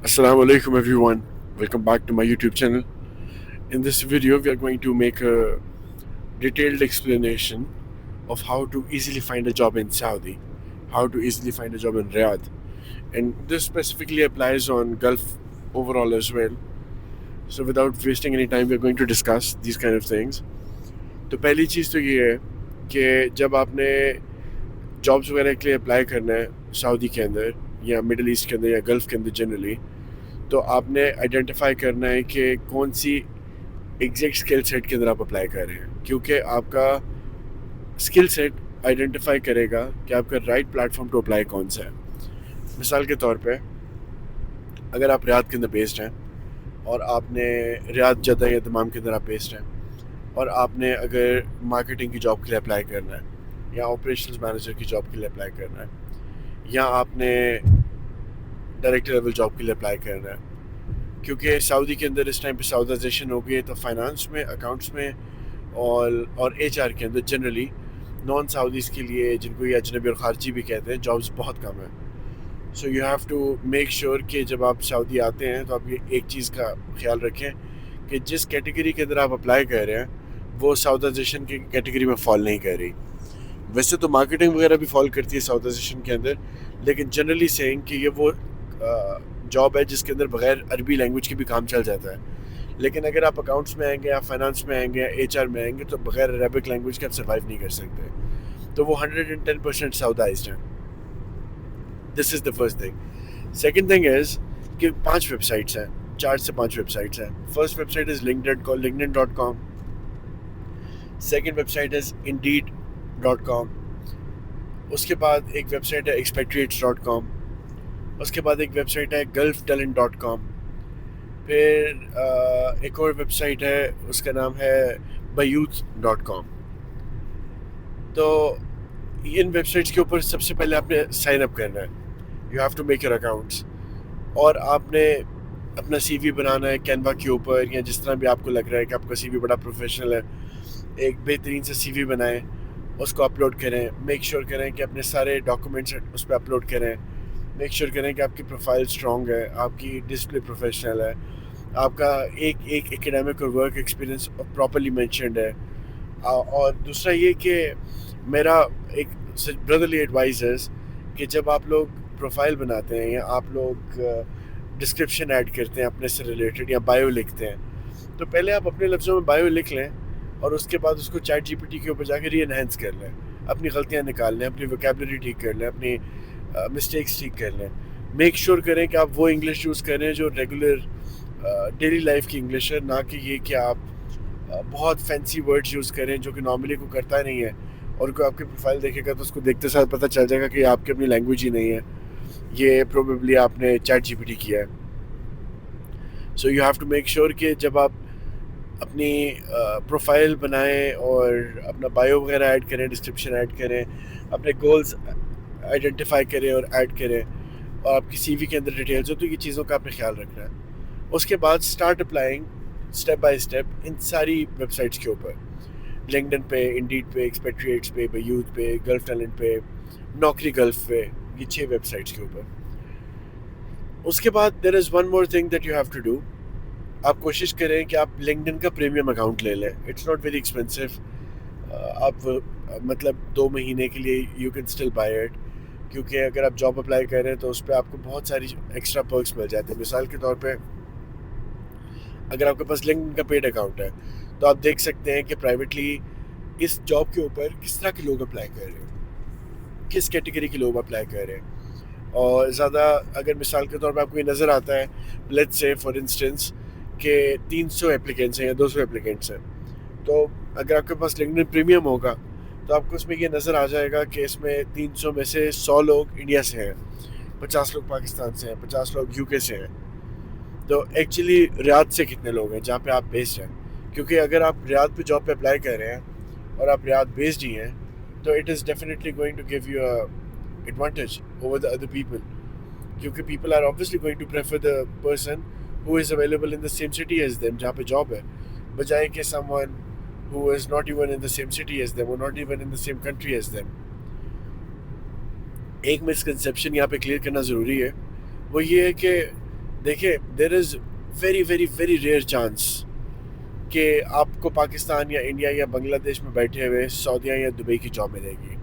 Assalamu alaikum everyone. Welcome back to my YouTube channel. In this video, we are going to make a detailed explanation of how to easily find a job in Saudi, how to easily find a job in Riyadh. And this specifically applies on Gulf overall as well. So without wasting any time, we are going to discuss these kind of things. तो पहली चीज़ तो ये है कि जब आपने jobs वगैरह के लिए अप्लाई करना है सऊदी के अंदर या मिडल ईस्ट के अंदर या गल्फ़ के अंदर जनरली, तो आपने आइडेंटिफाई करना है कि कौन सी एग्जैक्ट स्किल सेट के अंदर आप अप्लाई कर रहे हैं, क्योंकि आपका स्किल सेट आइडेंटिफाई करेगा कि आपका राइट प्लेटफॉर्म टू अप्लाई कौन सा है. मिसाल के तौर पे अगर आप रियाद के अंदर बेस्ड हैं और आपने रियाद जद्दा या दमाम के अंदर आप बेस्ड हैं और आपने अगर मार्केटिंग की जॉब के लिए अप्लाई करना है या ऑपरेशंस मैनेजर की जॉब के लिए अप्लाई करना है या आपने डायरेक्टर लेवल जॉब के लिए अप्लाई करना है, क्योंकि सऊदी के अंदर इस टाइम पे साउदाइजेशन हो गई है, तो फाइनेंस में, अकाउंट्स में और एचआर के अंदर जनरली नॉन सऊदीज़ के लिए, जिनको ये अजनबी और खारजी भी कहते हैं, जॉब्स बहुत कम है. So you have to make sure कि जब आप सऊदी आते हैं तो आप ये एक चीज़ का ख्याल रखें कि जिस कैटेगरी के अंदर आप अप्लाई कर रहे हैं वो साउदाइजेशन की कैटेगरी में फॉल नहीं कर रही. वैसे तो मार्केटिंग वगैरह भी फॉल करती है साउदाइजेशन के अंदर, लेकिन जनरली सेइंग कि ये वो जॉब है जिसके अंदर बगैर अरबी लैंग्वेज के भी काम चल जाता है. लेकिन अगर आप अकाउंट्स में आएंगे या फाइनेंस में आएंगे या एचआर में आएंगे तो बगैर अरबिक लैंग्वेज के आप सर्वाइव नहीं कर सकते. तो वो 110% साउदाइज्ड हैं. This is the first thing. Second thing is कि 5 वेबसाइट्स हैं, 4 से 5 वेबसाइट्स हैं. First website is linkedin.com. Second website is indeed.com. उसके बाद एक वेबसाइट है expatriates.com. उसके बाद एक वेबसाइट है gulftalent.com. फिर एक और वेबसाइट है, उसका नाम है bayouth.com. तो इन वेबसाइट्स के ऊपर सबसे पहले आपने साइन अप करना है. You have to make your accounts और आपने अपना सीवी बनाना है कैनवा के ऊपर या जिस तरह भी आपको लग रहा है कि आपका सीवी बड़ा प्रोफेशनल है. एक बेहतरीन सा सीवी बनाएं, उसको अपलोड करें. मेक श्योर करें कि अपने सारे डॉक्यूमेंट्स उस पर अपलोड करें. मेक श्योर करें कि आपकी प्रोफाइल स्ट्रॉन्ग है, आपकी डिस्प्ले प्रोफेशनल है, आपका एक एकेडमिक और वर्क एक्सपीरियंस प्रॉपर्ली मेंशन्ड है. और दूसरा ये कि मेरा एक ब्रदरली एडवाइस है कि जब आप लोग प्रोफाइल बनाते हैं या आप लोग डिस्क्रिप्शन ऐड करते हैं अपने से रिलेटेड या बायो लिखते हैं, तो पहले आप अपने लफ्ज़ों में बायो लिख लें और उसके बाद उसको चैट जीपीटी के ऊपर जाकर री एनहेंस कर लें. अपनी गलतियाँ निकाल लें, अपनी वोकैबुलरी ठीक कर लें, अपनी मिस्टेक्स ठीक कर लें. मेक श्योर करें कि आप वो इंग्लिश यूज़ करें जो रेगुलर डेली लाइफ की इंग्लिश है, ना कि ये कि आप बहुत फैंसी वर्ड्स यूज़ करें जो कि नॉर्मली को करता नहीं है. और कोई आपकी प्रोफाइल देखेगा तो उसको देखते साथ पता चल जाएगा कि आपकी अपनी लैंग्वेज ही नहीं है, ये प्रोबेबली आपने चैट जीपीटी किया है. So you have to make sure कि जब आप अपनी प्रोफाइल बनाएं और अपना बायो वगैरह ऐड करें, डिस्क्रिप्शन ऐड करें, अपने गोल्स आइडेंटिफाई करें और ऐड करें और आपकी सीवी के अंदर डिटेल्स हो, तो ये चीज़ों का आपने ख्याल रखना है. उसके बाद start applying step by step in सारी वेबसाइट्स के ऊपर. लिंक्डइन पे, इंडीड पे, एक्सपेट्रिएट्स पे, bayouth पे, गल्फ टैलेंट पे, नौकरी गल्फ पे, ये 6 वेबसाइट्स के ऊपर. उसके बाद there is one more thing that you have to do. आप कोशिश करें कि आप लिंक्डइन का प्रीमियम अकाउंट ले लें. It's not very expensive. आप मतलब 2 महीने के लिए you can still buy it, क्योंकि अगर आप जॉब अप्लाई कर रहे हैं तो उस पर आपको बहुत सारी एक्स्ट्रा पर्क्स मिल जाते हैं. मिसाल के तौर पे अगर आपके पास लिंक्डइन का पेड अकाउंट है तो आप देख सकते हैं कि प्राइवेटली इस जॉब के ऊपर किस तरह के लोग अप्लाई कर रहे हैं, किस कैटेगरी के लोग अप्लाई कर रहे हैं. और ज़्यादा अगर मिसाल के तौर पे आपको ये नज़र आता है, लेट्स से फॉर इंस्टेंस कि 300 एप्लीकेंट्स हैं या 200 एप्लीकेंट्स हैं, तो अगर आपके पास लिंक्डइन प्रीमियम होगा तो आपको उसमें ये नज़र आ जाएगा कि इसमें 300 में से 100 लोग इंडिया से हैं, 50 लोग पाकिस्तान से हैं, 50 लोग यूके से हैं. तो एक्चुअली रियाद से कितने लोग हैं जहाँ पे आप बेस्ड हैं, क्योंकि अगर आप रियाद पे जॉब पे अप्लाई कर रहे हैं और आप रियाद बेस्ड ही हैं तो it is definitely going to give you a advantage over the other people, क्योंकि people are obviously going to prefer the person who is available in the same city as them, जहाँ पे job है, बजाय कि someone who is not even in the same city as them और not even in the same country as them. एक misconception यहाँ पे clear करना ज़रूरी है, वो ये है कि دیکھیں there is very very very rare chance کہ آپ کو پاکستان یا انڈیا یا بنگلہ دیش میں بیٹھے ہوئے سعودیہ یا دبئی کی جاب ملے گی.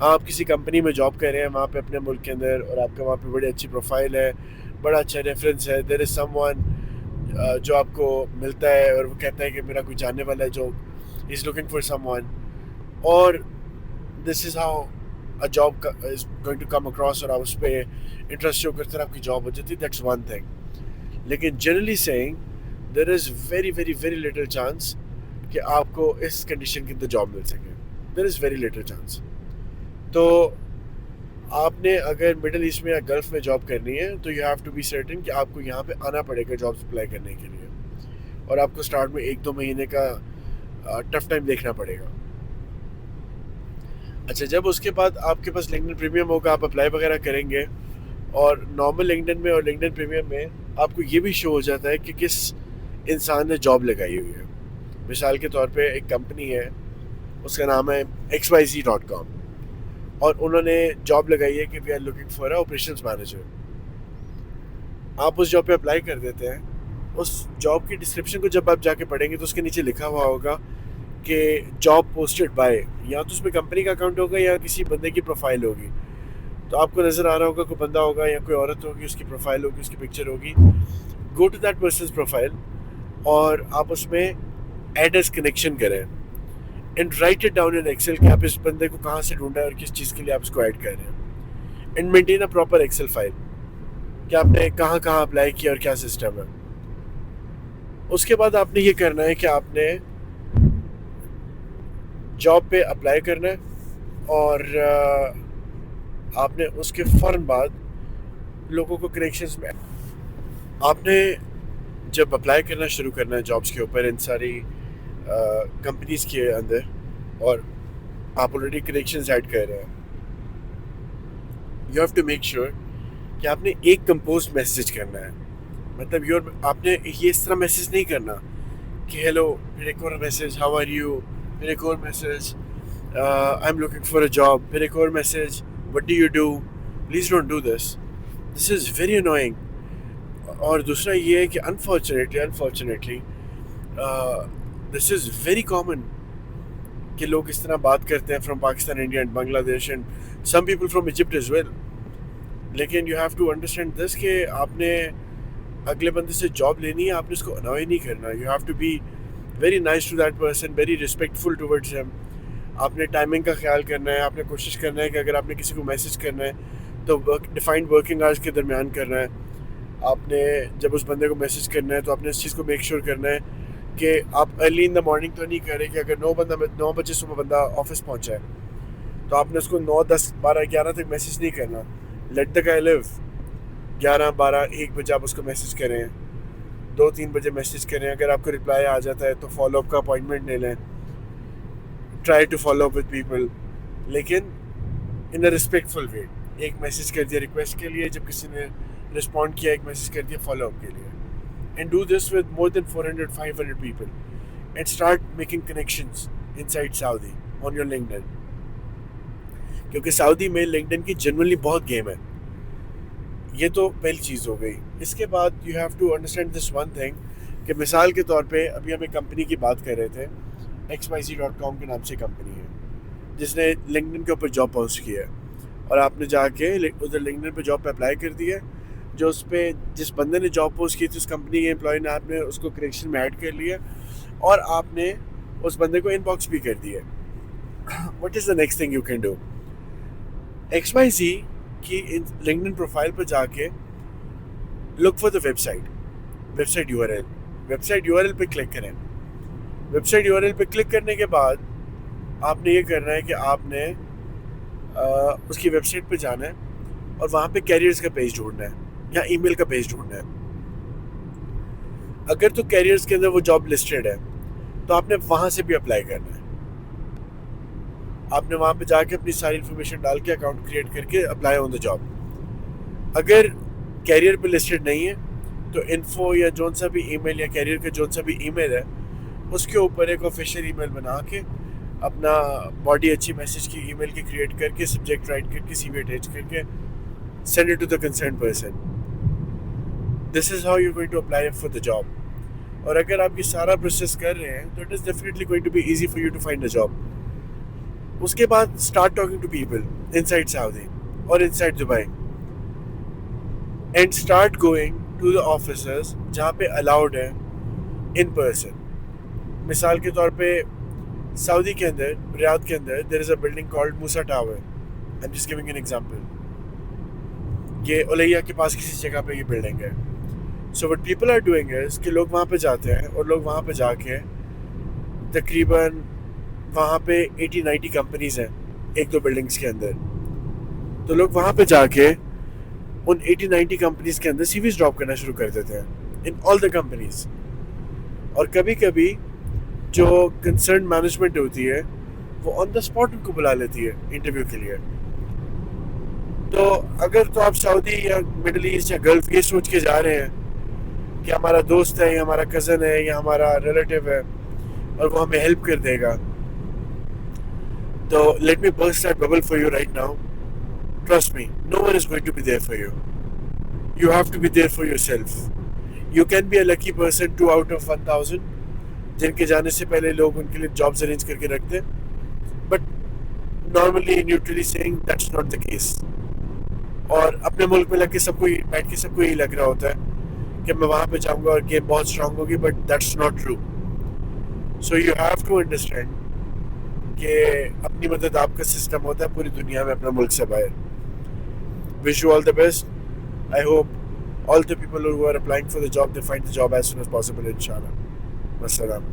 ہاں آپ کسی کمپنی میں جاب کر رہے ہیں وہاں پہ اپنے ملک کے اندر اور آپ کا وہاں پہ بڑی اچھی پروفائل ہے, بڑا اچھا ریفرنس ہے, دیر از سم ون جو آپ کو ملتا ہے اور وہ کہتا ہے کہ میرا کوئی جاننے والا ہے جو is looking for someone, اور this is how a job is going to come across اور آپ اس پہ انٹرسٹ شو کرتے ہیں آپ کی جاب ہو جاتی ہے, دیٹس ون تھنگ. لیکن generally seeing there is very very very little chance کہ آپ کو اس کنڈیشن کے اندر جاب مل سکے. دیر از ویری لٹل چانس. تو آپ نے اگر مڈل ایسٹ میں یا گلف میں جاب کرنی ہے تو you have to be certain کہ آپ کو یہاں پہ آنا پڑے گا جاب اپلائی کرنے کے لیے, اور آپ کو اسٹارٹ میں 1-2 مہینے کا ٹف ٹائم دیکھنا پڑے گا. اچھا جب اس کے بعد آپ کے پاس لنکڈن پریمیم ہوگا, آپ اپلائی وغیرہ کریں گے, اور نارمل لنکڈن میں اور لنکڈن پریمیم میں آپ کو یہ بھی شو ہو جاتا ہے کہ کس انسان نے جاب لگائی ہوئی ہے. مثال کے طور پہ ایک کمپنی ہے, اس کا نام ہے XYZ.com, اور انہوں نے جاب لگائی ہے کہ we are looking for operations manager. آپ اس جاب پہ اپلائی کر دیتے ہیں. اس جاب کی ڈسکرپشن کو جب آپ جا کے پڑھیں گے تو اس کے نیچے لکھا ہوا ہوگا کہ جاب پوسٹڈ بائی, یا تو اس میں کمپنی کا اکاؤنٹ ہوگا یا کسی بندے کی پروفائل ہوگی. تو آپ کو نظر آ رہا ہوگا کوئی بندہ ہوگا یا کوئی عورت ہوگی, اس کی پروفائل ہوگی, اس کی پکچر ہوگی. Go to that person's profile اور آپ اس میں ایڈ ایز کنیکشن کریں and write it down in Excel کہ آپ اس بندے کو کہاں سے ڈھونڈا ہے اور کس چیز کے لیے آپ اس کو ایڈ کر رہے ہیں. And maintain a proper Excel file کہ آپ نے کہاں کہاں اپلائی کیا اور کیا سسٹم ہے. اس کے بعد آپ نے یہ کرنا ہے کہ آپ نے جاب پہ اپلائی کرنا ہے, اور آپ نے اس کے فوراً بعد لوگوں کو کنیکشنز میں آپ نے جب اپلائی کرنا شروع کرنا ہے جابس کے اوپر ان ساری کمپنیز کے اندر, اور آپ آلریڈی کنیکشنز ایڈ کر رہے ہیں, you have to make sure کہ آپ نے ایک کمپوزڈ میسیج کرنا ہے. مطلب آپ نے یہ اس طرح میسیج نہیں کرنا کہ ہیلو, پھر ایک اور میسیج ہاؤ آر یو, پھر ایک اور message I am looking for a job, پھر ایک اور message what do you do. Please don't do this is very annoying. اور دوسرا یہ ہے کہ unfortunately this is very common کہ لوگ اس طرح بات کرتے ہیں from Pakistan, India and Bangladesh and some people from Egypt as well. لیکن you have to understand this کہ آپ نے اگلے بندے سے جاب لینی ہے, آپ نے اس کو انوائے نہیں کرنا. You have to be very nice to that person, very respectful towards him. آپ نے ٹائمنگ کا خیال کرنا ہے, آپ نے کوشش کرنا ہے کہ اگر آپ نے کسی کو میسیج کرنا ہے تو ڈیفائنڈ ورکنگ آورس کے درمیان کرنا ہے. آپ نے جب اس بندے کو میسیج کرنا ہے تو آپ نے اس چیز کو میک شیور کرنا ہے کہ آپ ارلی ان دا مارننگ تو نہیں کر رہے کہ اگر 9 بجے صبح بندہ آفس پہنچا ہے تو آپ نے اس کو 9, 10, 12, 11 تک میسیج نہیں کرنا. لیٹ دا گائے لیو. 11, 12, 1 بجے آپ اس کو میسیج کریں, 2, 3 بجے میسیج کریں. اگر آپ کو رپلائی آ جاتا ہے تو فالو اپ کا اپوائنٹمنٹ لے لیں. Try to follow up with people, لیکن ان اے رسپیکٹفل وے. ایک میسیج کر دیا ریکویسٹ کے لیے, جب کسی نے رسپونڈ کیا ایک میسیج کر دیا فالو اپ کے لیے. And do this with more than 400, 500 people and start making connections inside Saudi on your LinkedIn. کیونکہ سعودی میں لنکڈن کی جنرلی بہت گیم ہے. یہ تو پہلی چیز ہو گئی. اس کے بعد you have to understand this one thing کہ مثال کے طور پہ ابھی ہم ایک کمپنی کی بات کر رہے تھے, XYZ.com کے نام سے کمپنی ہے جس نے لنکڈن کے اوپر جاب پوسٹ کیا ہے, اور آپ نے جا کے ادھر لنکڈن پہ جاب پہ اپلائی کر دی ہے. جو اس پہ جس بندے نے جاب پوسٹ کی تھی اس کمپنی کے امپلائی نے, آپ نے اس کو کنیکشن میں ایڈ کر لیا اور آپ نے اس بندے کو ان باکس بھی کر دیا. What is the next thing you can do? XYZ کی لنکڈن پروفائل پہ جا کے look for the website U R L پہ کلک کریں. Website U R L پہ کلک کرنے کے بعد آپ نے یہ کرنا ہے کہ آپ نے اس کی ویب سائٹ پہ جانا ہے اور وہاں پہ کیریئرز کا پیج ڈھونڈنا ہے یا ای میل کا پیج ڈھونڈنا ہے. اگر تو کیریئرز کے اندر وہ جاب لسٹڈ ہے تو آپ نے وہاں سے بھی اپلائی کرنا ہے. آپ نے وہاں پہ جا کے اپنی ساری انفارمیشن ڈال کے اکاؤنٹ کریٹ کر کے اپلائی آن دا جاب. اگر کیریئر پہ لسٹڈ نہیں ہے تو انفو یا جون سا بھی ای میل یا کیریئر کا جون سا بھی ای میل ہے اس کے اوپر ایک آفیشیل ای میل بنا کے اپنا باڈی اچھی میسیج کی ای میل کی کریٹ کر کے سبجیکٹ رائٹ کر کے سی وی اٹیچ کر کے send it to the concern person. 2 3 دن کے اندر اگر آپ نے اس کو اپلائی کر دیا تو آپ کو 1 سے 2 ہفتے کے اندر اگر آپ نے اس کو اپلائی کر دیا تو آپ کو 1 سے 2 ہفتے کے اندر اس کا ریسپانس مل جائے گا. This is how you going to apply for the job. और अगर आप ये सारा प्रोसेस कर रहे हैं तो it is definitely going to be easy for you to find a job. उसके बाद start talking to people inside Saudi और inside Dubai and start going to the offices जहाँ पे अलाउड है इन पर्सन. मिसाल के तौर पे सऊदी के अंदर, रियाद के अंदर, there is a building called Musa tower. I am just giving an example. ये उलैया के पास किसी जगह पे ये बिल्डिंग है. So what people are doing is कि लोग वहाँ पे जाते हैं और लोग वहाँ पे जाके तकरीबन वहाँ पे 80-90 कंपनीज हैं एक दो बिल्डिंग्स के अंदर. तो लोग वहाँ पे जाके उन 80-90 कंपनीज के अंदर सीवीज ड्रॉप करना शुरू कर देते हैं इन ऑल द कंपनीज. और कभी कभी जो कंसर्न मैनेजमेंट होती है वो ऑन द स्पॉट उनको बुला लेती है इंटरव्यू के लिए. तो अगर तो आप सऊदी या मिडल ईस्ट या गल्फ ये सोच के जा रहे हैं कि हमारा दोस्त है या हमारा कज़न है या हमारा रिलेटिव है और वो हमें हेल्प कर देगा, तो let me burst that bubble for you right now. Trust me, no one is going to be there for you. You have to be there for yourself. You can be a lucky person 2 out of 1000 जिनके जाने से पहले लोग उनके लिए jobs arrange करके रखते हैं. But normally neutrally saying that's not the case. और अपने मुल्क में लग के सबको बैठ के सबको यही लग रहा होता है कि मैं वहाँ पे जाऊँगा और गेम बहुत स्ट्रांग होगी, but that's not true. So you have to understand कि अपनी मदद आपका सिस्टम होता है पूरी दुनिया में अपना मुल्क से बाहर. Wish you all the best. I hope all the people who are applying for the job, they find the job as soon as possible, inshallah. Wassalam.